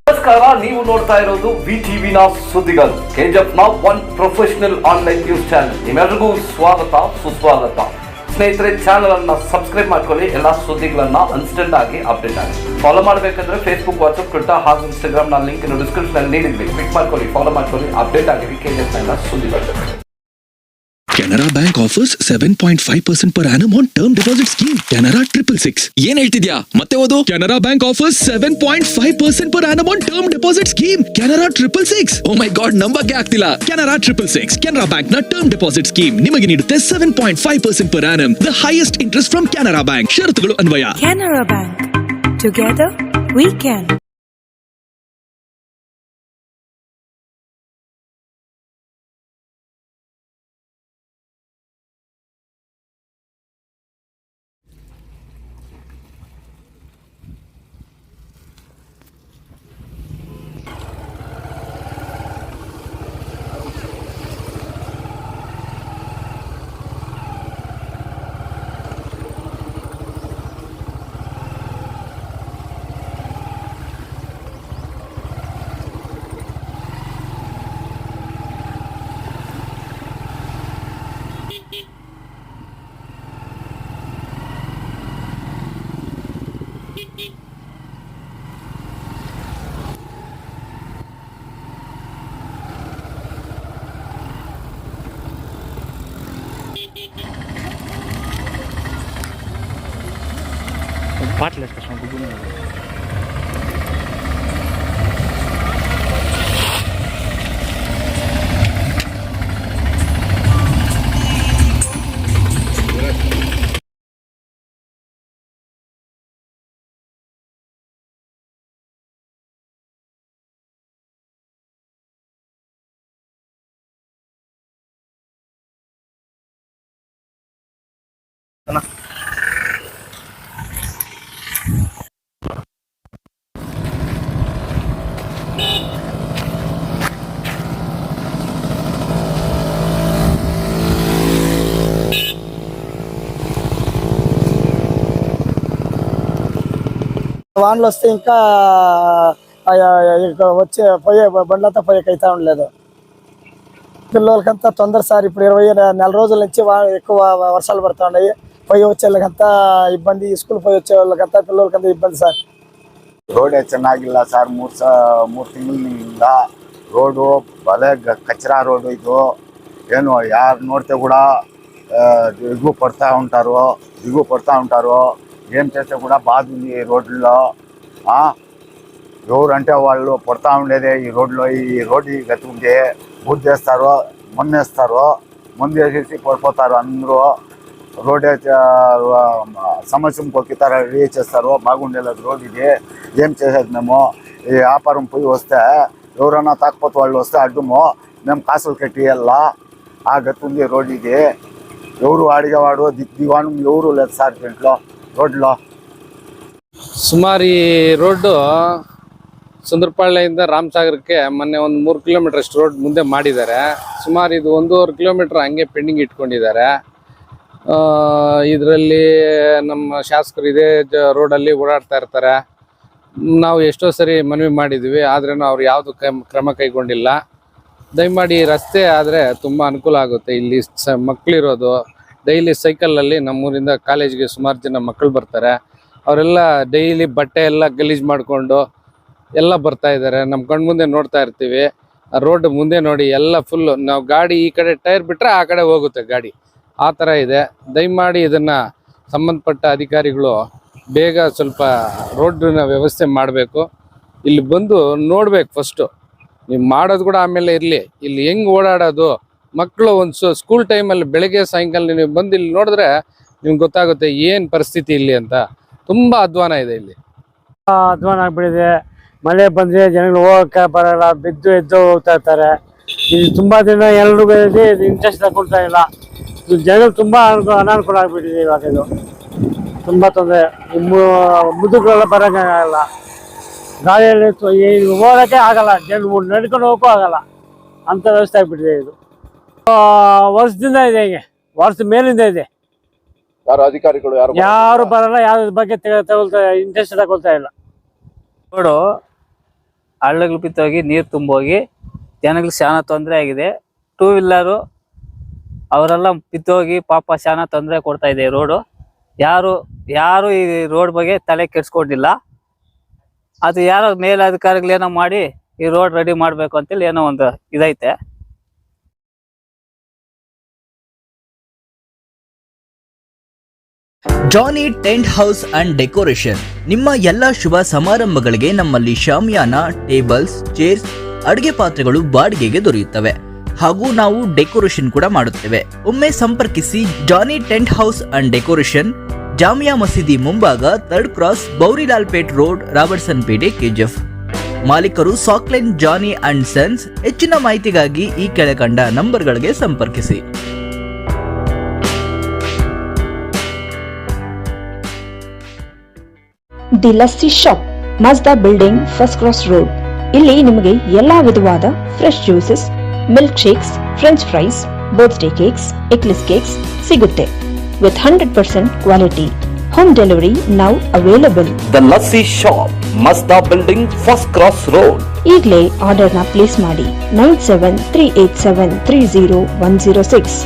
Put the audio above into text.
ನಮಸ್ಕಾರ, ನೀವು ನೋಡ್ತಾ ಇರೋದು ವಿಟಿವಿನ ಸುದ್ದಿಗಳು. ಕೆಜಿಎಫ್ನ one professional online news channel. ನಿಮ್ಮೆಲ್ಲರಿಗೂ ಸ್ವಾಗತ ಸುಸ್ವಾಗತ. ಸ್ನೇಹಿತರೆ, ಚಾನಲ್ ಅನ್ನ ಸಬ್ಸ್ಕ್ರೈಬ್ ಮಾಡ್ಕೊಳ್ಳಿ. ಎಲ್ಲಾ ಸುದ್ದಿಗಳನ್ನ ಇನ್ಸ್ಟೆಂಟ್ ಆಗಿ ಅಪ್ಡೇಟ್ ಆಗಿ ಫಾಲೋ ಮಾಡಬೇಕಂದ್ರೆ ಫೇಸ್ಬುಕ್, ವಾಟ್ಸ್ಆಪ್, ಟ್ವಿಟರ್ ಹಾಗೂ ಇನ್ಸ್ಟಾಗ್ರಾಮ್ ನ ಲಿಂಕ್ ಡಿಸ್ಕ್ರಿಪ್ಷನ್ ಅಲ್ಲಿ ನೀಡಿದ್ವಿ. ಕ್ಲಿಕ್ ಮಾಡ್ಕೊಳ್ಳಿ, ಫಾಲೋ ಮಾಡ್ಕೊಳ್ಳಿ, ಅಪ್ಡೇಟ್ ಆಗಿರಿ ಕೆಜಿಎಫ್ ಸುದ್ದಿಗಳು. Canara Bank offers 7.5% per annum on term deposit scheme. Canara 666. ಏನ್ ಹೇಳ್ತಿದ್ಯಾ? ಮತ್ತೆ ಓದು. Canara Bank offers 7.5% per annum on term deposit scheme. Canara 666. Oh my god, ನಂಬಕ್ಕೆ ಆಗ್ತಿಲ್ಲ. Canara 666. Canara Bank ನ term deposit scheme ನಿಮಗೆ ನೀಡುತ್ತೆ 7.5% per annum. The highest interest from Canara Bank. ಷರತ್ತುಗಳು ಅನ್ವಯ. Canara Bank. Together we can. Partless ka siyang gugulo na. వానలు వస్తే ఇంకా వచ్చే పోయే బండ్లంతా పోయేకైతా ఉండలేదు. పిల్లలకంతా తొందర సార్. ఇప్పుడు 20 నెల రోజుల నుంచి ఎక్కువ వర్షాలు పడుతూ ఉన్నాయి. పోయి వచ్చే వాళ్ళకంతా ఇబ్బంది, స్కూల్ పోయి వచ్చే వాళ్ళకంతా పిల్లలకంతా ఇబ్బంది సార్. ರೋಡೇ ಚೆನ್ನಾಗಿಲ್ಲ ಸರ್. ಮೂರು ತಿಂಗಳಿಂದ ರೋಡು ಬಲೆ ಕಚರಾ ರೋಡು. ಇದು ಏನು ಯಾರು ನೋಡ್ತೆ ಕೂಡ దిగు పడతా ఉంటారు. ఏం చేస్తే కూడా బాధ ఉంది ఈ రోడ్లో. ఎవరంటే వాళ్ళు పడతా ఉండేదే ఈ రోడ్లో. ఈ రోడ్డు గతికుంటే బుద్ధేస్తారు, ముందు వేసేసి పడిపోతారు అందరూ. రోడ్డే సమస్య కొక్కితారు, రెడీ చేస్తారు. బాగుండేలేదు రోడ్ ఇది. ఏం చేసేది మేము? ఈ వ్యాపారం పోయి వస్తే ఎవరైనా తాకపోతే వాళ్ళు వస్తే అడ్డుము మేము కాసులు కట్టి వెళ్ళా. ఆ గతుంది రోడ్ ఇది. ఎవరు అడిగేవాడు దివాణం ఎవరు లేదు సార్ దీంట్లో రోడ్లో. ಸುಮಾರು ಈ ರೋಡ್ಡು ಸುಂದರಪಳ್ಳಿಯಿಂದ ರಾಮಸಾಗರಕ್ಕೆ ಮೊನ್ನೆ ಒಂದು 3 ಕಿಲೋಮೀಟರ್ ಅಷ್ಟು ರೋಡ್ ಮುಂದೆ ಮಾಡಿದ್ದಾರೆ. ಸುಮಾರು ಇದು 1.5 ಕಿಲೋಮೀಟರ್ ಹಂಗೆ ಪೆಂಡಿಂಗ್ ಇಟ್ಕೊಂಡಿದ್ದಾರೆ. ಇದರಲ್ಲಿ ನಮ್ಮ ಶಾಸಕರು ಇದೇ ರೋಡಲ್ಲಿ ಓಡಾಡ್ತಾ ಇರ್ತಾರೆ. ನಾವು ಎಷ್ಟೋ ಸರಿ ಮನವಿ ಮಾಡಿದ್ವಿ, ಆದ್ರೂ ಅವ್ರು ಯಾವುದು ಕ್ರಮ ಕೈಗೊಂಡಿಲ್ಲ. ದಯಮಾಡಿ ರಸ್ತೆ ಆದರೆ ತುಂಬ ಅನುಕೂಲ ಆಗುತ್ತೆ. ಇಲ್ಲಿ ಮಕ್ಕಳಿರೋದು ಡೈಲಿ ಸೈಕಲಲ್ಲಿ ನಮ್ಮೂರಿಂದ ಕಾಲೇಜ್ಗೆ ಸುಮಾರು ಜನ ಮಕ್ಕಳು ಬರ್ತಾರೆ. ಅವರೆಲ್ಲ ಡೈಲಿ ಬಟ್ಟೆ ಎಲ್ಲ ಗಲೀಜು ಮಾಡಿಕೊಂಡು ಎಲ್ಲ ಬರ್ತಾ ಇದ್ದಾರೆ. ನಮ್ಮ ಕಣ್ಮುಂದೆ ನೋಡ್ತಾ ಇರ್ತೀವಿ. ಆ ರೋಡ್ ಮುಂದೆ ನೋಡಿ ಎಲ್ಲ ಫುಲ್ಲು. ನಾವು ಗಾಡಿ ಈ ಕಡೆ ಟೈರ್ ಬಿಟ್ಟರೆ ಆ ಕಡೆ ಹೋಗುತ್ತೆ ಗಾಡಿ, ಆ ಥರ ಇದೆ. ದಯಮಾಡಿ ಇದನ್ನು ಸಂಬಂಧಪಟ್ಟ ಅಧಿಕಾರಿಗಳು ಬೇಗ ಸ್ವಲ್ಪ ರೋಡಿನ ವ್ಯವಸ್ಥೆ ಮಾಡಬೇಕು. ಇಲ್ಲಿ ಬಂದು ನೋಡ್ಬೇಕು ಫಸ್ಟು. ನೀವು ಮಾಡೋದು ಕೂಡ ಆಮೇಲೆ ಇರಲಿ. ಇಲ್ಲಿ ಹೆಂಗೆ ಓಡಾಡೋದು ಮಕ್ಕಳು ಒಂದು ಸ್ಕೂಲ್ ಟೈಮಲ್ಲಿ ಬೆಳಗ್ಗೆ ಸಾಯಂಕಾಲ ನೀವು ಬಂದು ಇಲ್ಲಿ ನೋಡಿದ್ರೆ ನಿಮ್ಗೆ ಗೊತ್ತಾಗುತ್ತೆ ಏನು ಪರಿಸ್ಥಿತಿ ಇಲ್ಲಿ ಅಂತ. ತುಂಬ ಅಧ್ವಾನ ಇದೆ ಇಲ್ಲಿ. ಅಧ್ವಾನ ಆಗ್ಬಿಟ್ಟಿದೆ. ಮಳೆ ಬಂದರೆ ಜನಗಳು ಹೋಗೋಕ್ಕೆ ಬರಲ್ಲ, ಬಿದ್ದು ಎದ್ದು ಹೋಗ್ತಾ ಇರ್ತಾರೆ. ಇದು ತುಂಬ ದಿನ ಎಲ್ರಿಗೂ ಇಂಟ್ರೆಸ್ಟ್ ತಗೊಳ್ತಾ ಇಲ್ಲ. ಜನಗಳು ತುಂಬ ಅನಾನುಕೂಲ ಆಗಿಬಿಟ್ಟಿದೆ. ಇವಾಗ ಇದು ತುಂಬ ತೊಂದರೆ. ಮುದುಕರೆಲ್ಲ ಬರೋಕ್ಕಾಗಲ್ಲ, ಗಾಳಿಯಲ್ಲಿ ಹೋಗೋಕ್ಕೆ ಆಗಲ್ಲ, ಜನರು ನಡ್ಕೊಂಡು ಹೋಗೋಕ್ಕೂ ಆಗಲ್ಲ, ಅಂಥ ವ್ಯವಸ್ಥೆ ಆಗಿಬಿಟ್ಟಿದೆ ಇದು. ವರ್ಷದಿಂದ ಇದೆ ಹಿಂಗೆ. ವರ್ಷದ ಮೇಲಿಂದ ಇದೆ. ಯಾರು ಅಧಿಕಾರಿಗಳು ಯಾರು ಬರಲ್ಲ, ಯಾವ್ದ್ರ ಬಗ್ಗೆ ತಗೊಳ್ತಾ ಇಂಟ್ರೆಸ್ಟ್ ತಗೊಳ್ತಾ ಇಲ್ಲ. ರೋಡು ಹಳ್ಳಗಳು ಬಿತ್ತೋಗಿ ನೀರು ತುಂಬೋಗಿ ಜನಗಳಿಗೆ ಶಾನ ತೊಂದರೆ ಆಗಿದೆ. 2 ವೀಲರು ಅವರೆಲ್ಲ ಬಿತ್ತೋಗಿ ಪಾಪ ಶಾನ ತೊಂದರೆ ಕೊಡ್ತಾ ಇದೆ ರೋಡು. ಯಾರು ಈ ರೋಡ್ ಬಗ್ಗೆ ತಲೆ ಕೆಡ್ಸ್ಕೊಂಡಿಲ್ಲ. ಅದು ಯಾರೋ ಮೇಲಧಿಕಾರಿಗಳೇನೋ ಮಾಡಿ ಈ ರೋಡ್ ರೆಡಿ ಮಾಡ್ಬೇಕು ಅಂತೇಳಿ ಏನೋ ಒಂದು ಇದೈತೆ. ಜಾನಿ ಟೆಂಟ್ ಹೌಸ್ ಅಂಡ್ ಡೆಕೋರೇಷನ್. ನಿಮ್ಮ ಎಲ್ಲ ಶುಭ ಸಮಾರಂಭಗಳಿಗೆ ನಮ್ಮಲ್ಲಿ ಶಾಮಿಯಾನ, ಟೇಬಲ್ಸ್, ಚೇರ್ಸ್, ಅಡುಗೆ ಪಾತ್ರೆಗಳು ಬಾಡಿಗೆಗೆ ದೊರೆಯುತ್ತವೆ ಹಾಗೂ ನಾವು ಡೆಕೋರೇಷನ್ ಕೂಡ ಮಾಡುತ್ತೇವೆ. ಒಮ್ಮೆ ಸಂಪರ್ಕಿಸಿ Jani tent house and decoration, Jamia Masjid ಮುಂಭಾಗ, 3rd cross, Bowrilalpet road, Robertson Pete, KGF. ಮಾಲೀಕರು ಸಾಕ್ಲೆನ್ ಜಾನಿ ಅಂಡ್ ಸನ್ಸ್. ಹೆಚ್ಚಿನ ಮಾಹಿತಿಗಾಗಿ ಈ ಕೆಳಕಂಡ ನಂಬರ್ಗಳಿಗೆ ಸಂಪರ್ಕಿಸಿ. The lassi shop, Mazda building, first cross road. ಇಲ್ಲಿ ನಿಮಗೆ ಎಲ್ಲಾ ವಿಧವಾದ fresh juices, milk shakes, french fries, birthday cakes, eggless cakes ಸಿಗುತ್ತೆ with 100% quality. Home delivery now available. The lassi shop, Mazda building, first cross road. ಈಗಲೇ ಆರ್ಡರ್ನ ಪ್ಲೇಸ್ ಮಾಡಿ 9738730106.